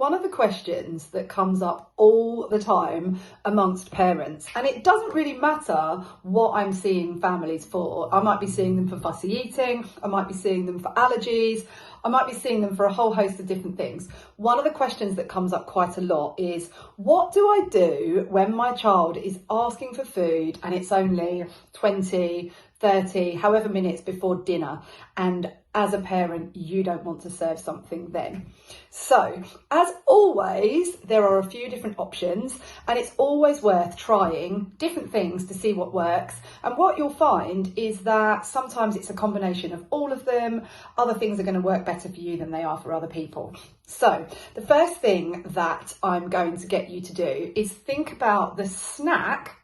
one of the questions that comes up all the time amongst parents, and it doesn't really matter what I'm seeing families for. I might be seeing them for fussy eating, I might be seeing them for allergies, I might be seeing them for a whole host of different things. One of the questions that comes up quite a lot is, what do I do when my child is asking for food and it's only 20, 30, however minutes before dinner, and as a parent, you don't want to serve something then? So, as always, there are a few different options, and it's always worth trying different things to see what works. And what you'll find is that sometimes it's a combination of all of them. Other things are going to work better for you than they are for other people. So, the first thing that I'm going to get you to do is think about the snack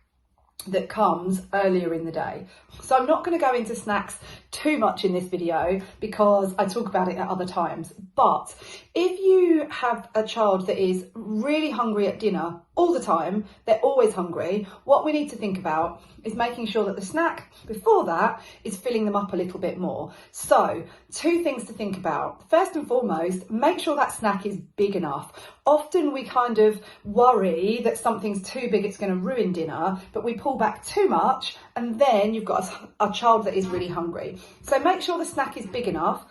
that comes earlier in the day. So I'm not going to go into snacks too much in this video because I talk about it at other times. But if you have a child that is really hungry at dinner all the time, they're always hungry, what we need to think about is making sure that the snack before that is filling them up a little bit more. So 2 things to think about. First and foremost, make sure that snack is big enough. Often we kind of worry that something's too big, it's going to ruin dinner, but we pull back too much and then you've got a child that is really hungry. So make sure the snack is big enough,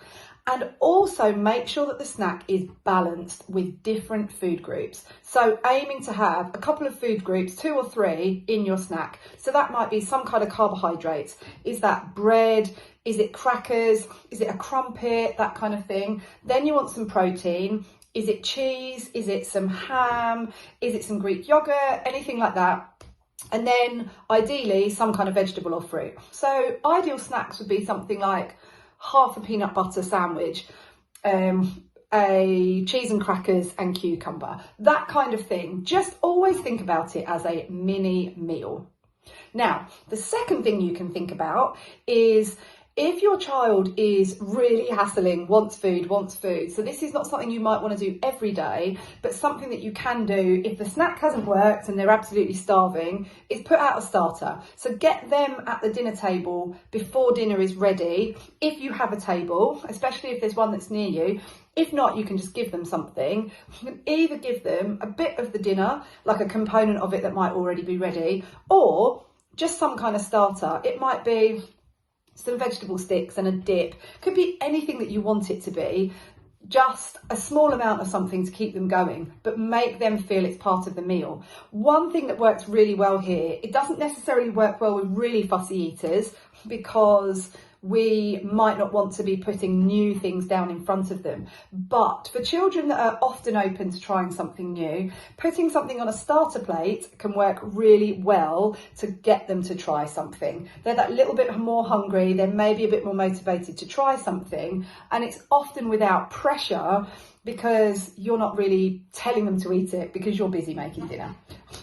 and also make sure that the snack is balanced with different food groups. So aiming to have a couple of food groups, 2 or 3 in your snack. So that might be some kind of carbohydrates. Is that bread? Is it crackers? Is it a crumpet? That kind of thing. Then you want some protein. Is it cheese? Is it some ham? Is it some Greek yogurt? Anything like that. And then ideally some kind of vegetable or fruit. So ideal snacks would be something like half a peanut butter sandwich, a cheese and crackers and cucumber, that kind of thing. Just always think about it as a mini meal. Now, the second thing you can think about is if your child is really hassling, wants food. So this is not something you might want to do every day, but something that you can do if the snack hasn't worked and they're absolutely starving, is put out a starter. So get them at the dinner table before dinner is ready. If you have a table, especially if there's one that's near you. If not, you can just give them something. You can either give them a bit of the dinner, like a component of it that might already be ready, or just some kind of starter. It might be some vegetable sticks and a dip. Could be anything that you want it to be. Just a small amount of something to keep them going, but make them feel it's part of the meal. One thing that works really well here, it doesn't necessarily work well with really fussy eaters because we might not want to be putting new things down in front of them. But for children that are often open to trying something new, putting something on a starter plate can work really well to get them to try something. They're that little bit more hungry, they're maybe a bit more motivated to try something, and it's often without pressure because you're not really telling them to eat it because you're busy making dinner.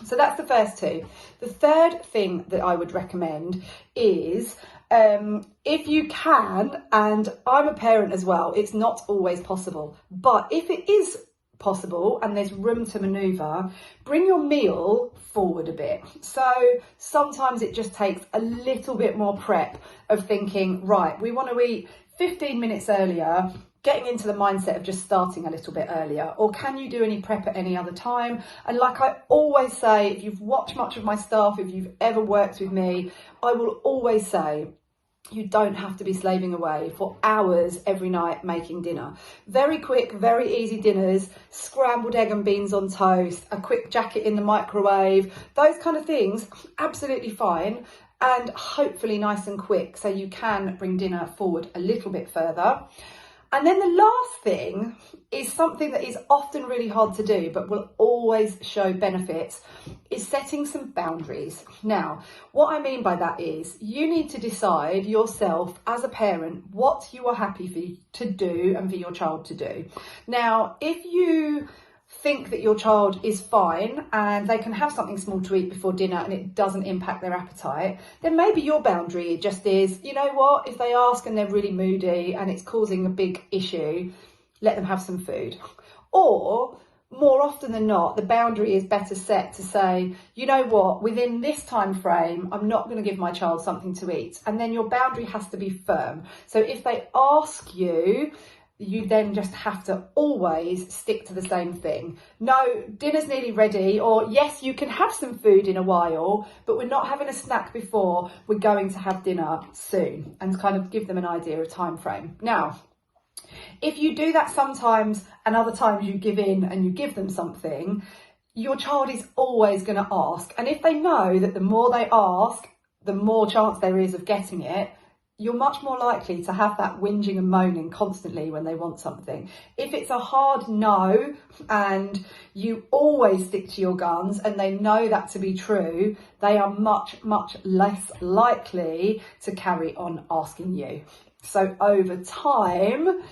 So that's the first 2. The third thing that I would recommend is if you can, and I'm a parent as well, it's not always possible, but if it is possible and there's room to manoeuvre, bring your meal forward a bit. So sometimes it just takes a little bit more prep of thinking, right, we want to eat 15 minutes earlier, getting into the mindset of just starting a little bit earlier. Or can you do any prep at any other time? And like I always say, if you've watched much of my stuff, if you've ever worked with me, I will always say, you don't have to be slaving away for hours every night making dinner. Very quick, very easy dinners, scrambled egg and beans on toast, a quick jacket in the microwave, those kind of things, absolutely fine. And hopefully nice and quick, so you can bring dinner forward a little bit further. And then the last thing is something that is often really hard to do, but will always show benefits, is setting some boundaries. Now, what I mean by that is you need to decide yourself as a parent what you are happy to do and for your child to do. Now, if you think that your child is fine and they can have something small to eat before dinner and it doesn't impact their appetite, then maybe your boundary just is, you know what, if they ask and they're really moody and it's causing a big issue, let them have some food. Or more often than not, the boundary is better set to say, you know what, within this time frame, I'm not going to give my child something to eat. And then your boundary has to be firm. So if they ask you, you then just have to always stick to the same thing. No, dinner's nearly ready, or yes, you can have some food in a while, but we're not having a snack before, we're going to have dinner soon, and kind of give them an idea of time frame. Now, if you do that sometimes and other times you give in and you give them something, your child is always going to ask. And if they know that the more they ask, the more chance there is of getting it, you're much more likely to have that whinging and moaning constantly when they want something. If it's a hard no and you always stick to your guns and they know that to be true, they are much, much less likely to carry on asking you. So over time,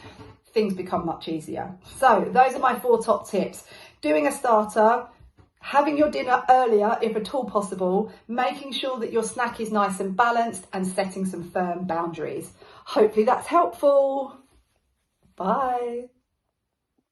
things become much easier. So those are my 4 top tips. Doing a starter, having your dinner earlier if at all possible, making sure that your snack is nice and balanced, and setting some firm boundaries. Hopefully that's helpful. Bye.